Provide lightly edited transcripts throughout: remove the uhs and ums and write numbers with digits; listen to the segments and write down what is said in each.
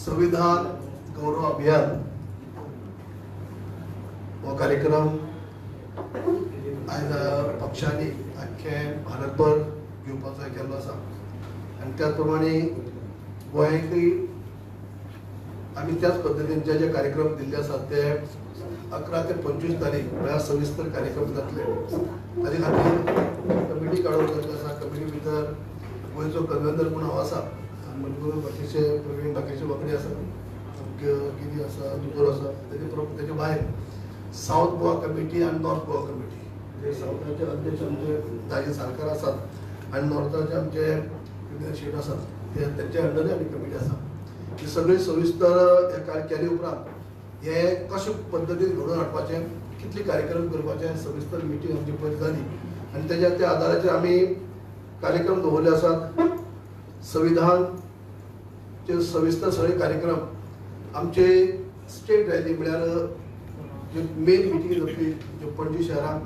संविधान गौरव अभियान हो कार्यक्रम आज पक्षांनी अख्खे भारतभर घेवपाचो केल्लो आसा आनी त्याच प्रमाणे गोंयांकय आमी त्याच पद्दतीन जे कार्यक्रम दिल्ले आसात ते 11 ते 25 तारीख म्हळ्यार सविस्तर कार्यक्रम जातले। ताजे खातीर कमिटी काडून गरज आसा। कमिटी भितर गोंयचो कन्व्हेनर म्हूण हांव आसा आनी म्हणून बाकीचे प्रवीण बाकीचे वांगडी आसा गिरी आसा दुतोर आसा तेजे भायर साउथ गोवा कमिटी आनी नॉर्थ गोवा कमिटी जे साउथाचे अध्यक्ष आमचे दाजी सारकार आसात आनी नॉर्थाचे आमचे शेट आसात ते तेंचे अंडर आनी कमिटी आसा। ही सगळी सविस्तर केले उपरांत हे कशे पद्दतीन घडोवन हाडपाचे कितले कार्यक्रम करपाचे सविस्तर मिटींग आमची पयली जाली आनी त्या आदाराचेर आमी कार्यक्रम दवरले आसात। संविधानचे सविस्तर सगळे कार्यक्रम आमचे स्टेट रॅली म्हळ्यार जे मेन मिटींग जातली जे पणजी शहरांत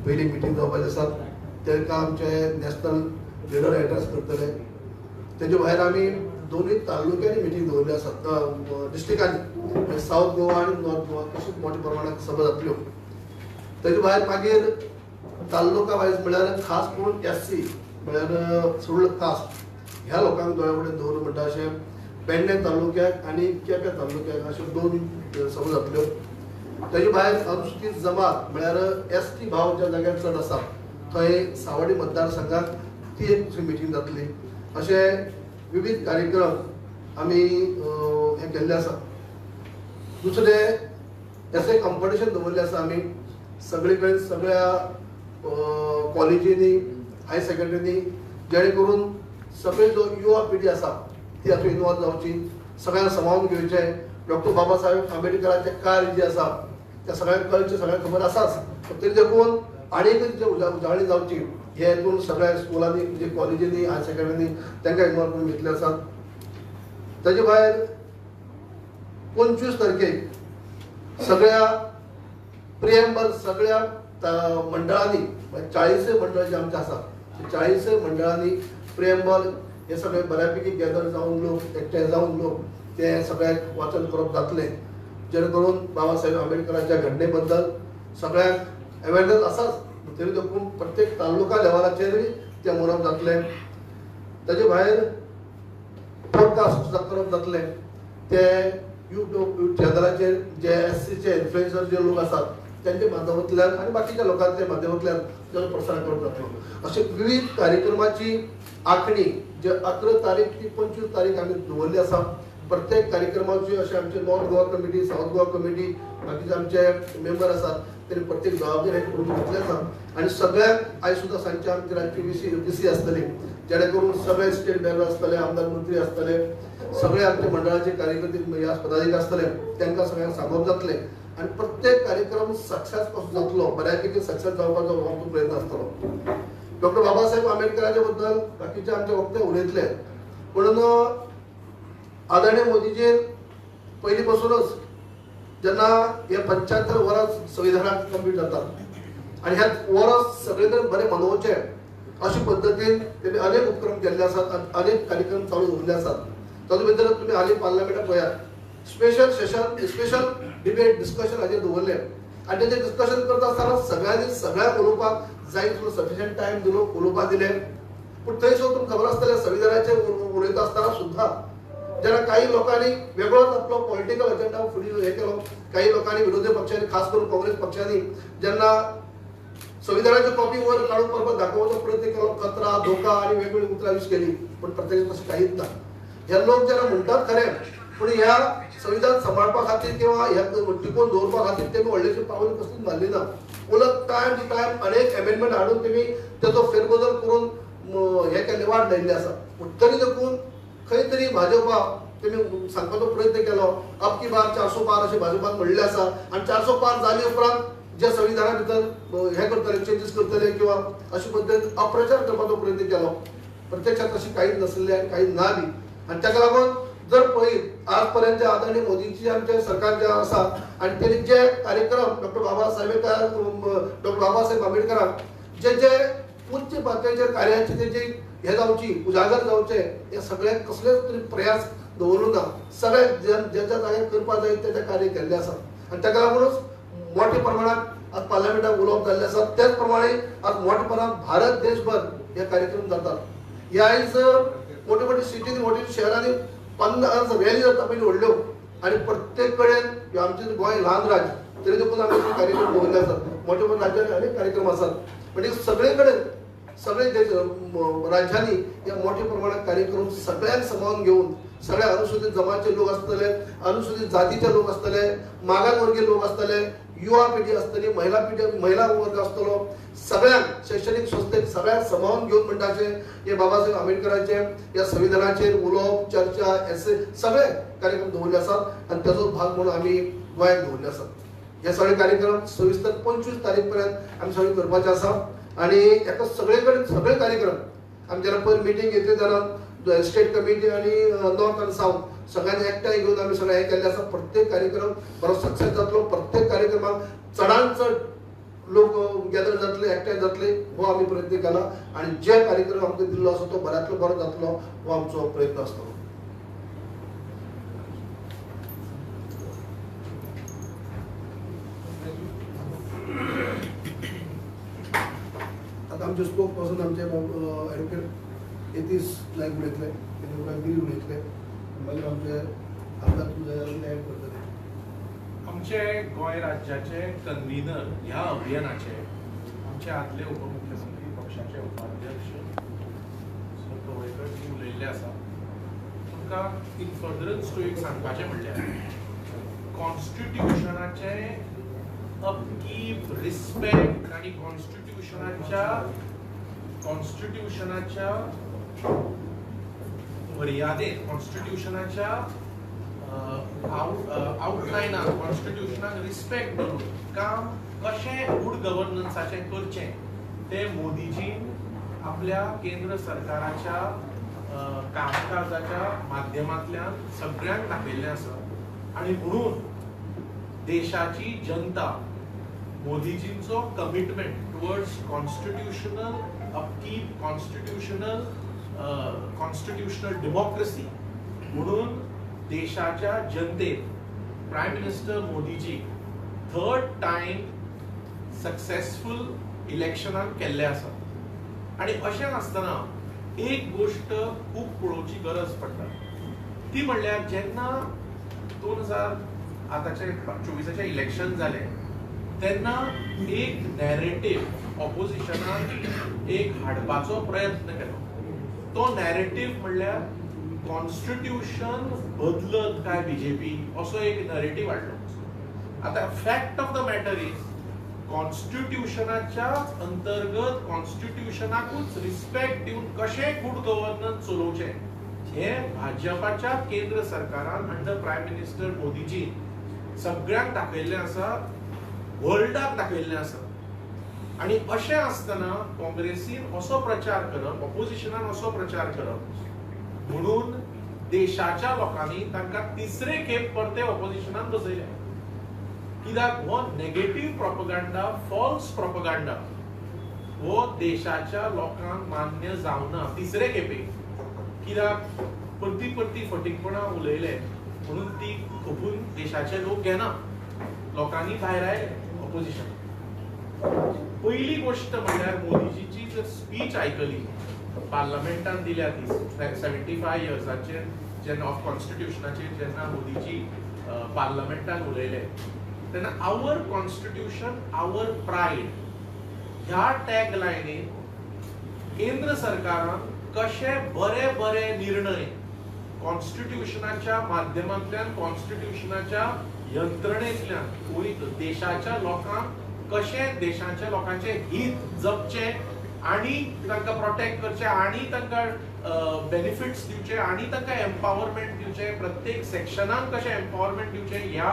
पयली मिटींग जावपाचे आसात तेका आमचे नॅशनल लिडर एड्रेस करतले। तेजे भायर आमी दोनूय तालुक्यांनी मिटींग दवरली आसात डिस्ट्रिक्टांनी साउथ गोवा आनी नॉर्थ गोवा तशेंच मोठ्या प्रमाणात सभा जातल्यो। तेजे भायर मागीर तालुका वायज म्हळ्यार खास करून SC म्हळ्यार सुर्ल कास्ट ह्या लोकांक दोळे कडेन दवरून म्हणटा अशें पेडणे तालुक्याक आनी केपें तालुक्याक अशे दोन सभा जातल्यो। तेजे भायर अनुसूचित जमात म्हळ्यार ST भाव ज्या जाग्यार चड आसा थंय सावड्डी मतदारसंघात ती एक मिटींग जातली। अशे विविध कार्यक्रम आमी हे केल्ले आसा। दुसरे एसे कॉम्पिटिशन दवरले आसा आमी सगळे कडेन सगळ्या कॉलेजींनी हाय सेकंडरीनी जेणे करून सगळे जो युवा पिढी आसा ती हातूंत इन्वॉल्व जावची सगळ्यांक समावून घेवचे। डॉक्टर बाबासाहेब आंबेडकरांचें कार्य जे आसा त्या सगळ्यांक कळचे सगळ्यांक खबर आसाच तरी देखून आनीक जे उजाळणी जावची हे हेतून सगळ्या स्कुलांनी म्हणजे कॉलेजींनी हाय सेकंडरीनी तांकां इन्वॉल्व करून घेतले आसात। ताजे भायर 25 तारखेक सगळ्या प्रिएम्बल सगळ्या मंडळांनी 40 मंडळ जे आमचे आसा 40 मंडळांनी प्रिएम्बल हे सगळे बऱ्यापैकी गॅदर जावन लोक एकठांय जावन लोक ते सगळ्यांक वाचन करप जातले जेणे करून बाबासाहेब आंबेडकरांच्या घडणे बद्दल सगळ्यांक अवेरनेस आसाच तरी देखून प्रत्येक तालुका लेवलाचेर ते म्हणप जातले। ताजे भायर पॉडकास्ट सुद्दां करप जातले ते यूट्यूब चॅनलाचेर जे SCचे इन्फ्लुएन्सर जे लोक आसात त्यांच्या माध्यमांतल्यान आनी बाकीच्या लोकांच्या माध्यमांतल्यान ताचो प्रसार करप जातलो। अशे विविध कार्यक्रमाची आंखणी जे 11 तारीख ते 25 तारीख आमी दवरली आसा। प्रत्येक कार्यक्रमाची अशे आमचे north Goa committee south Goa committee बाकीचे आमचे मेंबर आसात तरी प्रत्येक जबाबदारी करून घेतली आसा आनी सगळ्यांक आयज सुद्दां सांजचे आमची राजकीय DC आसतली जेणे करून सगळे स्टेट मेंबर आसतले आमदार मंत्री आसतले सगळे आमचे मंडळाचे कार्यकर्ते पदाधिकारी आसतले तांकां सगळ्यांक सांगप जातले आनी प्रत्येक कार्यक्रम सक्सेस कसो जातलो बऱ्यापैकी सक्सेस जावपाचो आमचो प्रयत्न आसतलो। डॉक्टर बाबासाहेब आंबेडकरांच्या बद्दल बाकीचे आमचे वक्ते उलयतले पूण आदरणीय मोदीजीन पयली पासूनच जेन्ना हे 75 वरां संविधानाक कंप्लीट जातात आनी ह्या वरां सगळे कडेन बरें मनोवचे अशे पद्दतीन तेणी अनेक उपक्रम केल्ले आसात अनेक कार्यक्रम चालू दवरले आसात। तातूंत भितर तुमी हालीं पार्लमेंटाक पळयात special session special debate discussion हाजेर दवरले आनी तेजेर डिस्कशन करता आसतना सगळ्यांनी सगळ्यांक उलोवपाक जाय तितलो सफिशियंट टायम दिलो उलोवपाक दिलें पूण थंयसर तुमकां खबर आसतलें संविधानाचेर उलयता आसतना सुद्दां जेन्ना काही लोकांनी वेगळोच आपलो पॉलिटिकल एजेंडा फुडें हे केलो काही लोकांनी विरोधी पक्षांनी खास करून काँग्रेस पक्षांनी जेन्ना संविधानाची कॉपी वर काढून परत दाखोवपाचो प्रयत्न केलो खतरा धोका आनी वेगवेगळी उतरां यूज केली पूण प्रत्यक्षात तशें कांयच ना। हे लोक जेन्ना म्हणटात खरें पूण ह्या संविधान सांबाळपा खातीर किंवा ह्या टिकोवन दवरपा खातीर तेमी व्हडलेशी पावल कसलीच मारली ना उलट टायम टू टायम अनेक एमेंडमेंट हाडून तेमी तेचो फेरबदल करून हे केल्ले वाट लायिल्ली आसा पूण तरी देखून खंय तरी भाजपा तेमी सांगपाचो प्रयत्न केलो अब की बार 400 पार अशें भाजपान म्हणलें आसा आनी 400 पार जाले उपरांत जे संविधाना भितर हे करतले चेंजीस करतले किंवा अशे पद्दतीन अप्रचार करपाचो प्रयत्न केलो प्रत्यक्षात तशें कांयच नासलें आनी कांय ना बी आनी ताका लागून जर पळयत आज पर्यंत आदरणीय मोदीची आमचे सरकार जे आसा आनी तेणी जे कार्यक्रम डॉक्टर बाबासाहेब आंबेडकरांक जे उच्च पातळीचेर कार्याचे तेजे हे जावची उजागर जावचे हे सगळे कसलेच तरी प्रयास दवरूंक ना. सगळ्या ज्या जाग्यार करपाक जाय त्या कार्य केल्ले आसात आनी ताका लागूनच मोठ्या प्रमाणात आज पार्लमेंटात उलोवप जाल्ले आसा. त्याच प्रमाणे आज मोठ्या प्रमाणात भारत देशभर हे कार्यक्रम जातात. ह्या आयज मोठ्या मोठ्या सिटींनी मोठ्या शहरांनी 50 रॅली जाता पयलीं व्हडल्यो आनी प्रत्येक कडेन आमचें गोंय ल्हान राज्य तरी देखून आमी कार्यक्रम दवरले आसात. मोठ्या मोठ्या राज्यांनी अनेक कार्यक्रम आसात. म्हणजे सगळे कडेन सगळे देश राज्यांनी या मोठ्या प्रमाणात कार्यक्रम सगळ्यांक सामावून घेऊन सगळ्या अनुसूचित जमातीचे लोक असतले, अनुसूचित जातीचे लोक असतले, मागासवर्गीय लोक असतले, युवा पिढी असतली, महिला वर्ग असतलो, सगळ्यांक शैक्षणिक संस्थेक सगळ्यांक सामावून घेऊन म्हणटाचे हे बाबासाहेब आंबेडकरांचे या संविधानाचेर उलोवप चर्चा एसे सगळे कार्यक्रम दवरले आसात आणि त्याचो भाग म्हणून आमी गोंयांत दवरले आसात. हे सगळे कार्यक्रम सविस्तर 25 तारीख पर्यंत आमी सगळे करपाचे आसा आणि एका सगळे कार्यक्रम आमी जेन्ना पयर मिटींग घेतली तेन्ना स्टेट कमिटी आणि नॉर्थ आणि साऊथ सगळ्यांनी एकठांय घेऊन आमी सगळे हे केल्ले आसा. प्रत्येक कार्यक्रम बरो सक्सेस जातलो. प्रत्येक कार्यक्रमाक चडांत चड लोक गॅदर जातले, एकठांय जातले हो आमी प्रयत्न केला आणि जे कार्यक्रम आमकां दिल्लो आसा तो बऱ्यांतलो बरो जातलो हो आमचो प्रयत्न आसतलो. आता आमचे स्पोक पर्सन आमचे ॲडव्होकेट यतीश नायक उलयतले, गिरी उलयतले, मागीर आमचे आमदार तुझे ॲड करतले. आमचे गोंय राज्याचे कन्व्हिनर ह्या अभियानाचे आमचे आदले उपमुख्यमंत्री पक्षाचे उपाध्यक्ष कवळेकर जी उलयल्ले आसा. तुमकां इन फर्दरन्स टू एक सांगपाचें म्हणल्यार कॉन्स्टिट्यूशनाचे अपकीप रिस्पेक्ट आणि कॉन्स्टिट्यूशनाच्या मर्यादेत कॉन्स्टिट्यूशनाच्या आउटलायनाक कॉन्स्टिट्यूशनाक रिस्पेक्ट करून काम कशें गुड गव्हर्नन्साचें करचें ते मोदीजीन आपल्या केंद्र सरकाराच्या कामकाजाच्या माध्यमांतल्यान सगळ्यांक दाखयल्लें आसा. आणि म्हणून देशाची जनता मोदीजींचो commitment towards constitutional upkeep, constitutional democracy म्हणून देशाच्या जनतेक prime minister Modiji 3rd time successful इलेक्शनाक केल्ले आसा. आणि अशें आसतना एक गोष्ट खूब पळोवची गरज पडटा ती म्हणल्यार जेन्ना 2024 इलेक्शन जालें तेन्ना एक नॅरेटिव्ह ऑपोजिशनान एक हाडपाचो प्रयत्न केलो. तो नॅरेटिव्ह म्हणल्यार कॉन्स्टिट्यूशन बदलत काय बीजेपी असो एक नॅरेटिव्ह हाडलो. आता fact of the matter is कॉन्स्टिट्यूशनाच्या अंतर्गत कॉन्स्टिट्यूशनाकूच रिस्पेक्ट दिवन कशें गुड गव्हर्नन्स चलोवचें हे भाजपाच्या केंद्र सरकारान अंडर प्रायम मिनिस्टर मोदीजी सगळ्यांक दाखयल्लें आसा, वर्ल्डाक दाखयल्लें आसा. आणि अशें आसतना काँग्रेसीन असो प्रचार करप, ऑपोजिशनान असो प्रचार करप म्हणून देशाच्या लोकांनी तांकां तिसरे खेप परते ऑपोजिशनान बसयले. कित्याक हो नेगेटिव्ह प्रोपगंडा, फॉल्स प्रोपगंडा हो देशाच्या लोकांक मान्य जावना तिसरे खेपे. कित्याक परती फटीकपणां उलयले म्हणून ती खपून देशाचे लोक घेना, लोकांनी भायर आयले ऑपोजिशन. पहिली गोष्ट म्हणल्यार मोदीजीची जर स्पीच आयकली पार्लमेंटान दिल्या ती 75 इयर्साचेर जेन्ना ऑफ कॉन्स्टिट्यूशनाचेर जेन्ना मोदीजी पार्लमेंटान उलयले तेन्ना आवर कॉन्स्टिट्यूशन आवर प्रायड ह्या टॅग लायनीन केंद्र सरकारान कशे बरे निर्णय कॉन्स्टिट्यूशनाच्या माध्यमांतल्यान, कॉन्स्टिट्यूशनाच्या यंत्रणेंतल्यान देशाच्या लोकांक कशें देशाच्या लोकांचे हित जपचे आणि तांकां प्रोटेक्ट करचे आणि तांकां बेनिफिट्स दिवचे आणि तांकां एम्पावरमेंट दिवचे, प्रत्येक सेक्शनाक कशें एम्पावरमेंट दिवचे ह्या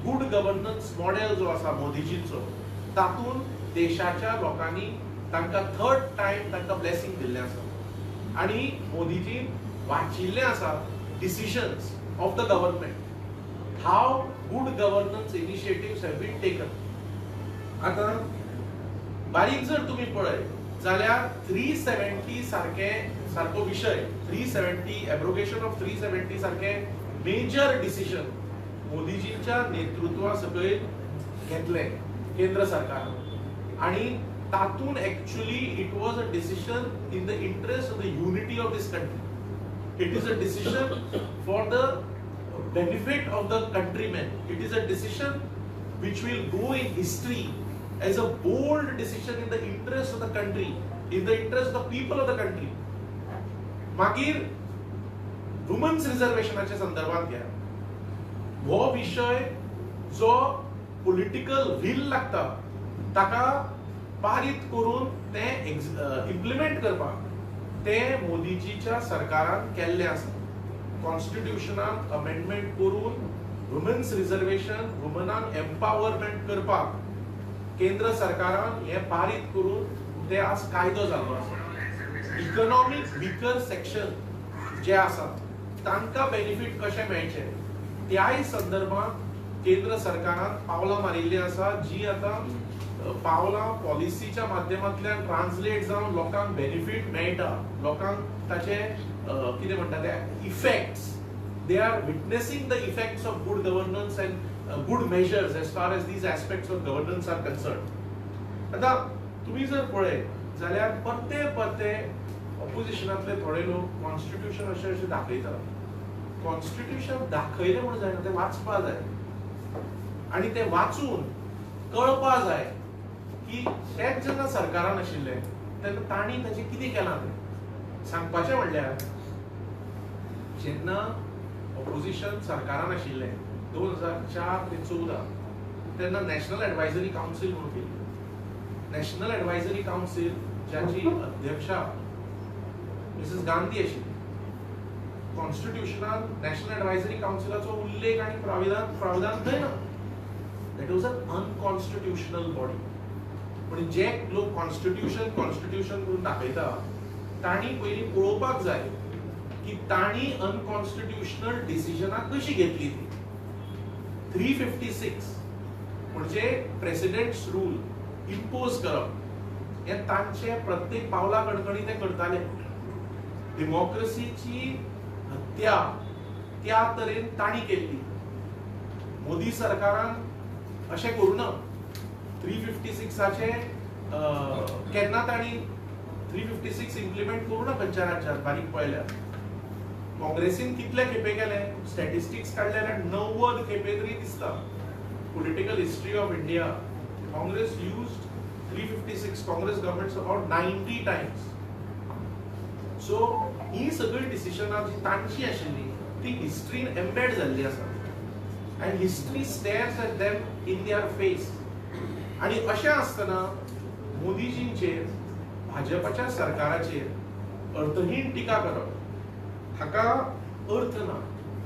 गुड गव्हर्नन्स मॉडेल जो आसा मोदीजींचो तातूंत देशाच्या लोकांनी तांकां 3rd टाइम तांकां ब्लेसिंग दिल्लें आसा. आणि मोदीजी वाचिल्लें आसा decisions of the government, how good governance initiatives have been taken. आता बारीक जर तुम्ही पळय जाल्यार 370 सारको विषय 370 एब्रोगेशन ऑफ 370 सारखे मेजर डिसिजन मोदीजींच्या नेतृत्वा सकयल घेतले केंद्र सरकार आणि तातून actually it was a decision in the interest of the unity of this country. It is a decision for the benefit of the countrymen. It is a decision which will go in history as a bold decision in the interest of the country, in the interest of the people of the country. मागीर women's रिझर्वेशनाच्या संदर्भात घ्या, हो विषय जो political will लागता ताका पारीत करून ते इम्प्लिमेंट करपाक ते मोदीजीच्या सरकारान केल्ले आसा. कॉन्स्टिट्यूशनाक अमेंडमेंट करून वुमन्स रिझर्वेशन वुमनांक एम्पावरमेंट करपाक केंद्र सरकारान हे पारीत करून ते आज कायदो जाल्लो आसा. इकॉनॉमिक वीकर सेक्शन जे आसा तांकां बेनिफिट कशें मेळचे त्याय संदर्भात केंद्र सरकारान पावलां मारिल्लीं आसा, जी आतां पावलां पॉलिसीच्या माध्यमांतल्यान ट्रान्सलेट जावन लोकांक बेनिफिट मेळटा, लोकांक ताचे कितें म्हणटा ते effects, they are witnessing the effects of good governance and good measures as far as these aspects of governance are concern. आतां तुमी जर पळयत जाल्यार परते ऑपोजिशनांतले थोडे लोक कॉन्स्टिट्यूशन अशें दाखयतात. कॉन्स्टिट्यूशन दाखयलें म्हण जायना, तें वाचपा जाय आनी तें वाचून कळपा जाय की तेच जेन्ना सरकारान आशिल्ले तेन्ना तांणी ताचें कितें केलां तें सांगपाचें. म्हणल्यार जेन्ना ऑपोजिशन सरकारान आशिल्ले 2004 ते 14 तेन्ना नॅशनल एडवायझरी कावन्सील म्हणून केली. नॅशनल एडवायझरी कावन्सील ज्याची अध्यक्षा मिसेस गांधी आशिल्ली. कॉन्स्टिट्यूशनान नॅशनल एडवायझरी कावन्सिलाचो उल्लेख आनी प्रावधान थंय ना. That was an unconstitutional body. पण जे लोक कॉन्स्टिट्यूशन करून दाखयता तांणी पयलीं पळोवपाक जाय की तांणी अनकॉन्स्टिट्यूशनल डिसिजनां कशी घेतली ती. 356 म्हणजे प्रेसिडेंट्स रूल इम्पोज करप हे तांचे प्रत्येक पावला कडकणी ते करताले. डेमोक्रेसीची हत्या त्या तरेन तांणी केल्ली. मोदी सरकारान अशें करूं ना. 356चे केन्ना तांणी 356 इम्प्लिमेंट करूं ना खंयच्या राज्यांत बारीक पळयल्यार. काँग्रेसीन कितले खेपे केले स्टॅटिस्टिक्स काडल्यार 90 खेपे तरी दिसता. Political history of India Congress used 356 Congress governments about 90 times. So ही सगळी डिसिजनां जी तांची आशिल्ली ती हिस्ट्रीन एम्बेड जाल्ली आसा and history stares at them in their face. आणि अशें आसतना मोदीजींचेर भाजपाच्या सरकाराचेर अर्थहीन टिका करप हाका अर्थ ना.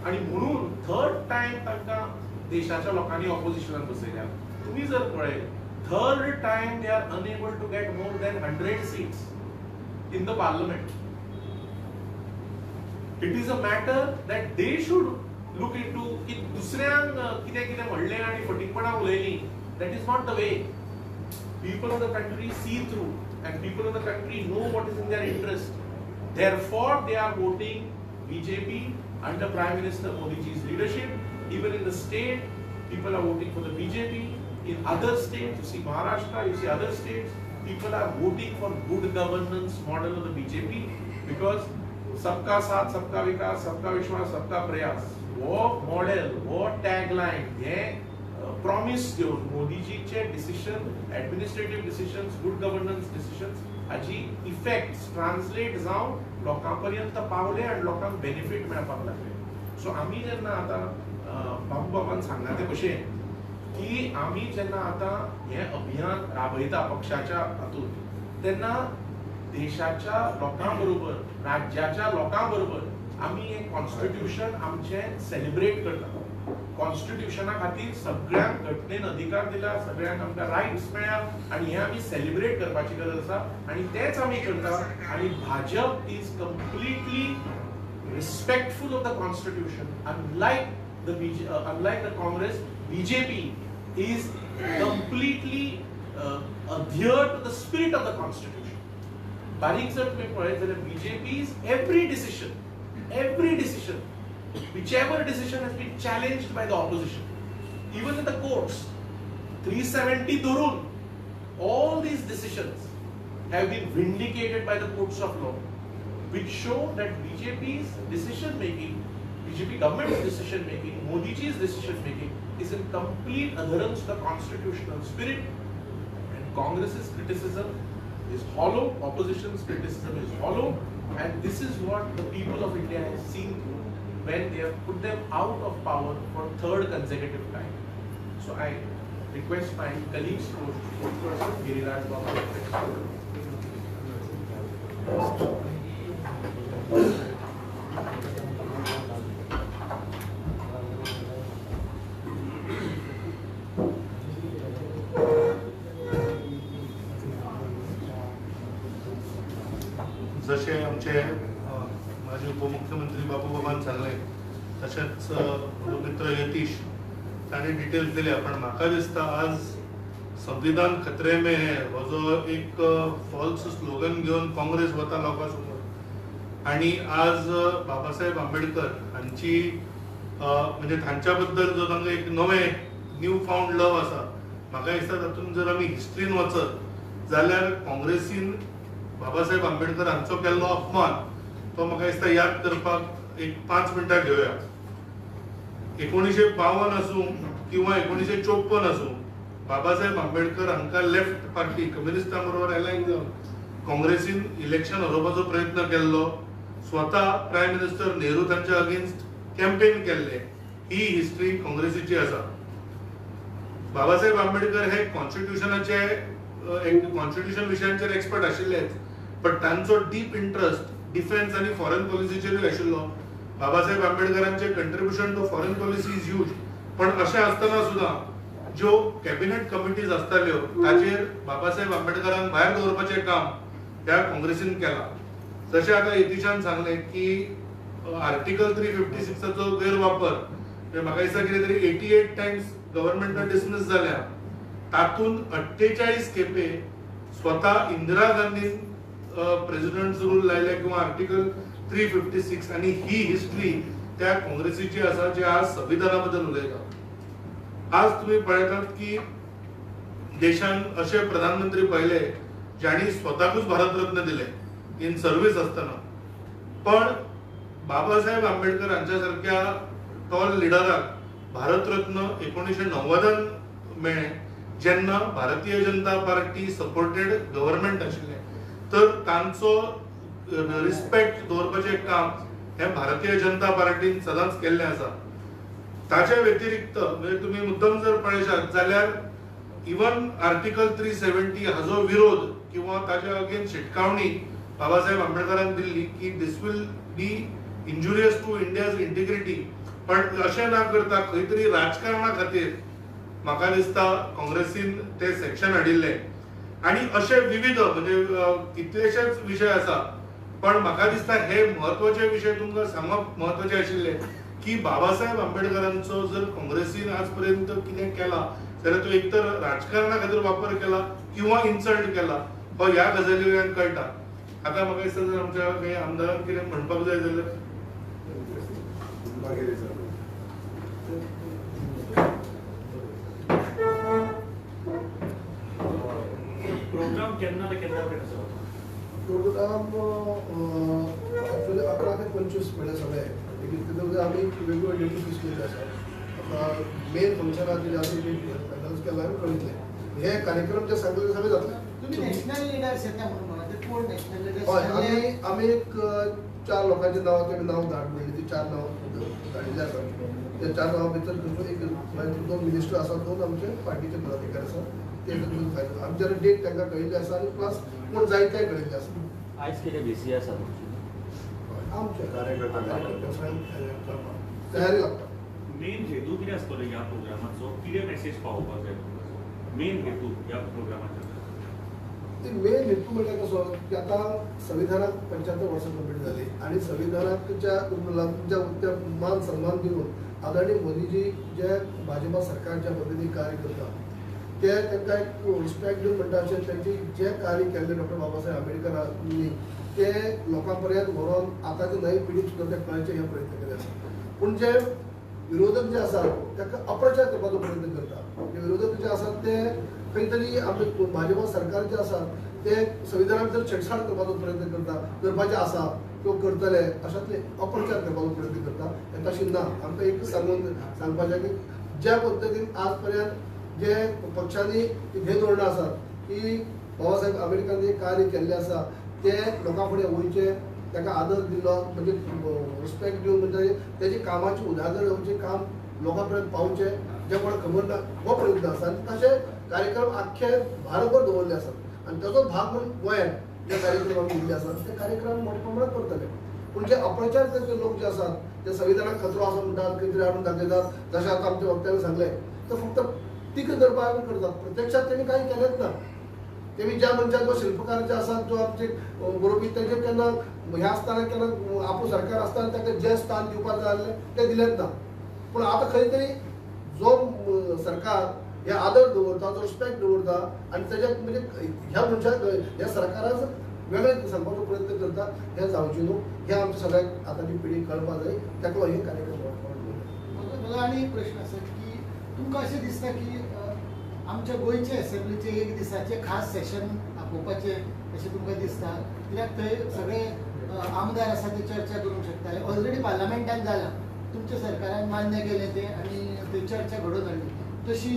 आणि म्हणून थर्ड टाइम तांकां देशाच्या लोकांनी ऑपोजिशनान बसयल्या. तुम्ही जर पळयत third time they are enable to get more than 100 seats in the parliament. It is a matter that they should look into की दुसऱ्यांक कितें म्हणलें आनी फटीकपणां उलयलीं. that is not the way. People of the country see through and people of the country know what is in their interest. Therefore they are voting BJP under Prime Minister Modi's leadership. Even in the state people are voting for the BJP. In other states, you see Maharashtra, you see other states, people are voting for good governance model of the BJP because सबका साथ सबका विकास सबका विश्वास सबका प्रयास वो model वो टॅगलाइन हे promise घेवन मोदीजीचे decision administrative decisions good governance decisions हाची इफेक्ट्स ट्रान्सलेट जावन लोकां पर्यंत पावले आनी लोकांक बेनिफिट मेळपाक लागले. सो आमी जेन्ना आतां बाबू बाबान सांगला ते कशें की आमी जेन्ना आतां हे अभियान राबयता पक्षाच्या हातूंत तेन्ना देशाच्या लोकां बरोबर राज्याच्या लोकां बरोबर आमी एक कॉन्स्टिट्यूशन आमचे सेलिब्रेट करता. कॉन्स्टिट्यूशना खातीर सगळ्यांक घटनेन अधिकार दिला, सगळ्यांक आमकां रायट्स मेळ्ळ्या आनी हे आमी सेलिब्रेट करपाची गरज आसा आनी तेच आमी करता. आनी Bhajap is completely respectful of the constitution. अनलायक the Congress, BJP is completely adhere to the spirit of the constitution. बारीक जर तुम्ही पळयत जाल्यार BJP's every decision, whichever decision has been challenged by the opposition, even in the courts, 370 धरून, all these decisions have been vindicated by the courts of law, which show that BJP's decision making, BJP government's decision making, Modiji's decision making is in complete adherence to the constitutional spirit, and Congress's criticism is hollow, opposition's criticism is hollow, and this is what the people of India has seen through when they have put them out of power for third consecutive time. So I request my colleagues to spokesperson Giriraj Babu. जसे आमचे माजी उपमुख्यमंत्री बाबू बाबान सांगले तशेंच म्हजो मित्र यतीश ताणें डिटेल्स दिल्या पण म्हाका दिसता आज संविधान खतरे में है हो जो एक फॉल्स स्लोगन घेवन काँग्रेस वता लोकां समोर आणि आज बाबासाहेब आंबेडकर हांची म्हणजे तांच्या बद्दल जो तांकां एक नवें न्यू फाउंड लव आसा म्हाका दिसता तातूंत जर आमी हिस्ट्रीन वचत जाल्यार काँग्रेसीन बाबासाहेब आंबेडकर हांचो केल्लो अपमान तो म्हाका दिसता याद करपाक एक 5 मिनटां घेवया. 1952 आसूं किंवा 1954 आसूं बाबासाहेब आंबेडकर हांकां लेफ्ट पार्टी कम्युनिस्टां बरोबर एलायन जावन काँग्रेसीन इलेक्शन हरोवपाचो प्रयत्न केल्लो, स्वता प्रायम मिनिस्टर नेहरू तांच्या अगेन्स्ट कॅम्पेन केल्ले, ही हिस्ट्री काँग्रेसीची आसा. बाबासाहेब आंबेडकर हे कॉन्स्टिट्यूशन विशयांचेर एक्सपर्ट आशिल्लेच, पण तांचो डीप इंटरेस्ट डिफेन्स आणि फॉरेन पॉलिसीचेरूय आशिल्लो. बाबासाहेब आंबेडकरांचे contribution to foreign policy is huge, पण अशें आसतना सुद्धा ज्यो कॅबिनेट कमिटीज आसताल्यो ताचेर बाबासाहेब आंबेडकरांक भायर दवरपाचें काम ह्या काँग्रेसीन केलां. जशें आतां यतीशान सांगलें की आर्टिकल 356 चो गैरवापर म्हाका दिसता कितें तरी 88 टायम्स गव्हर्नमेंटान डिसमिस जाल्या, तातूंत 48 खेपे स्वता इंदिरा गांधीन प्रेसिडेंट रूल लायले किंवा आर्टिकल 356, आणि ही हिस्ट्री त्या काँग्रेसीची आसा जे आज संविधाना बद्दल उलयता. आज तुम्ही पळयतात की देशान असे प्रधानमंत्री पहिले ज्यांनी स्वताकूच भारतरत्न दिले इन सर्व्हिस असताना, पण बाबासाहेब आंबेडकर यांच्यासारख्या टॉल लिडराक भारतरत्न 1990 मेळ्ळें जेन्ना Bharatiya Janata party supported government आशिल्लें. तर तांचो रिस्पेक्ट दवरपाचें काम हे भारतीय जनता पार्टीन सदांच केल्लें आसा. ताच्या व्यतिरिक्त म्हणजे तुम्ही मुद्दम जर पळयशात जाल्यार इवन आर्टिकल 370 हाजो विरोध किंवा ताच्या अगेन्स्ट शिटकावणी बाबासाहेब आंबेडकरान दिल्ली की this will be injurious to India's integrity, पण अशें ना करता खंय तरी राजकारणा खातीर म्हाका दिसता काँग्रेसीन ते सेक्शन हाडिल्ले. आणि असे विविध म्हणजे कितलेशेच विषय आसा, पण म्हाका दिसता हे महत्वाचे विषय तुमकां सांगप महत्वाचे आशिल्ले की बाबासाहेब आंबेडकरांचो जर काँग्रेसीन आज पर्यंत कितें केला जाल्यार तो एक तर राजकारणा खातीर वापर केला किंवा इन्सल्ट केला हो ह्या गजाली वयल्यान कळटा. आता म्हाका दिसता जर आमच्या काही आमदारान कितें म्हणपाक जाय जाल्यार प्रोग्राम केन्ना ते केन्ना पर्यंत आसा? प्रोग्राम ॲक्च्युली 11 ते 25 म्हळ्यार सगळे तितूंत आमी वेगवेगळे डेट्यूटीज केल्ले आसा. मेन फंक्शन आसा जे आमी पॅनल्स केला आमी कळितले हे कार्यक्रम जे सांगले सगळे जातले. तुम्ही नॅशनल लिडर्स येता म्हणून म्हणा ते कोण नॅशनल लिडर्स? हय, आमी एक 4 लोकांची नांवां नांव धाड म्हणली ती 4 नांव धाडिल्ली आसा. त्या 4 नांवां भितर एक 2 मिनिस्टर आसा, 2 आमचे पार्टीचे पदाधिकारी आसा. ते फायनल आमचे डेट तांकां कळिल्ली आसा आणि प्लस कोण जाय ते कळिल्ले आसा. आयज कितें बीसी आसा आमचे तयारी लागता. मेन हेतू कितें आसतलो ह्या प्रोग्रामाचो? कितें मेसेज पावोवपाक जाय मेन हेतू ह्या प्रोग्रामाचो? मेन हेतू म्हणजे कसो की आता संविधानाक 75 वर्सां कंप्लीट जाली आणि संविधानाच्या मान सन्मान दिवन आदरणीय मोदीजी जे भाजपा सरकार ज्या पद्धतीने कार्य करता ते तांकां एक रिस्पेक्ट दिवन म्हणटा अशें तेंचे जे कार्य केल्लें डॉक्टर बाबासाहेब आंबेडकरांनी ते लोकां पर्यंत व्हरोन आतांच्या नवी पिढीक सुद्दां ते कळचे हे प्रयत्न केले आसा. पूण जे विरोधक जे आसात ताका अप्रचार करपाचो प्रयत्न करता. जे विरोधक जे आसात ते खंय तरी आमचे भाजपा सरकार जे आसा ते संविधानाक जर छेडछाड करपाचो प्रयत्न करपाचे आसा किंवा करतले अशातले अप्रचार करपाचो प्रयत्न करता. हे तशें ना. आमकां एक सांगपाचें की ज्या पद्दतीन आज पर्यंत जे पक्षांनी हे धोरणां आसात की बाबासाहेब आंबेडकरांनी कार्य केल्लें आसा ते लोकां फुडें वयचे, ताका आदर दिलो म्हणजे रिस्पेक्ट दिवन म्हणजे तेजी कामाची उदाहरण म्हणजे काम लोकां पर्यंत पावचे जे कोणाक खबर ना हो प्रयत्न आसा. आनी तशे कार्यक्रम आख्खे भारतभर दवरले आसात आनी ताचो भाग म्हणून गोंयांत जे कार्यक्रम आमी दिल्ले आसात ते कार्यक्रम मोठ्या प्रमाणात करतले. पूण जे अप्रचार करपी लोक जे आसात ते संविधानाक खतरो आसा म्हणटात, खंय तरी हाडून दाखयतात, जशें आतां आमच्या वक्त्यान सांगलें ते फक्त टिका करपाक करतात. प्रत्यक्षात तेणी कांय केलेंच ना. तेमी ज्या मनशाक जो शिल्पकार जे आसात जो आमचे बरोवपी तेजे केन्ना हे आसतना केन्ना आपूण सरकार आसतना ताका जे स्थान दिवपाक जाय आसलें ते दिलेंच ना. पूण आतां खंय तरी जो सरकार हे आदर दवरता, जो रिस्पेक्ट दवरता आनी तेजे म्हणजे ह्या मनशाक ह्या सरकाराक वेगळें सांगपाचो प्रयत्न करता हें जावचें न्हू. हें आमच्या सगळ्याक आतांची पिढी कळपाक जाय. ताका लागून हे कार्यक्रम मला आनी एक प्रश्न आसा की तुमकां अशें दिसता की आमच्या गोंयचे असेंब्लीचे एक दिसाचे खास सेशन आपोवपाचे अशें तुमकां दिसता? कित्याक थंय सगळे आमदार आसा ते चर्चा करूंक शकता. ऑलरेडी पार्लमेंटान जालां, तुमच्या सरकारान मान्य केलें तें आनी थंय चर्चा घडोवन हाडली. तशी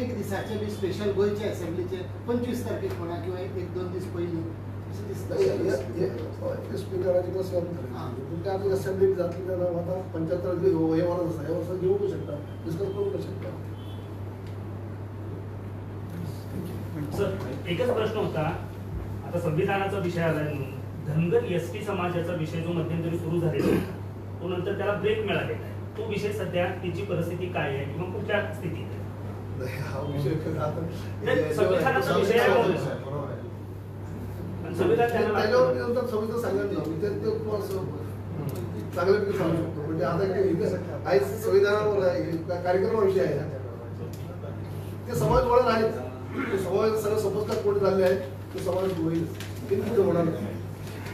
एक दिसाचे बी स्पेशल गोंयचे असेंब्लीचे 25 तारखेक म्हणा किंवा 1-2 दीस पयलीं अशें दिसता. स्पिकराची कसं तुमकां आतां असेंब्ली जातली जाल्यार आतां 75 दीस हे वर्स आसा, हे वर्स घेवंक शकता, डिस्कस करूंक शकता. सर एकच प्रश्न होता, आता संविधानाचा विषय आलाय म्हणून धनगर एसटी समाजाचा विषय जो मध्यंतरी सुरू झालेला होता तो नंतर त्याला ब्रेक मिळालेला आहे. तो विषय सध्या त्याची परिस्थिती काय आहे किंवा कुठल्या स्थितीत आहे? हा विषय संविधानाचा विषय आहे म्हणून. संविधान त्याच्यावर संविधान सांगत ना मी ते तुम्हाला चांगल्यापैकी सांगू शकतो. म्हणजे आता आज संविधानावर कार्यक्रमाविषयी आहे ते समाज वळण आहेत. समाज सगळं समजतात कोण झाले आहेत ते समाज होईल. ते होणार नाही.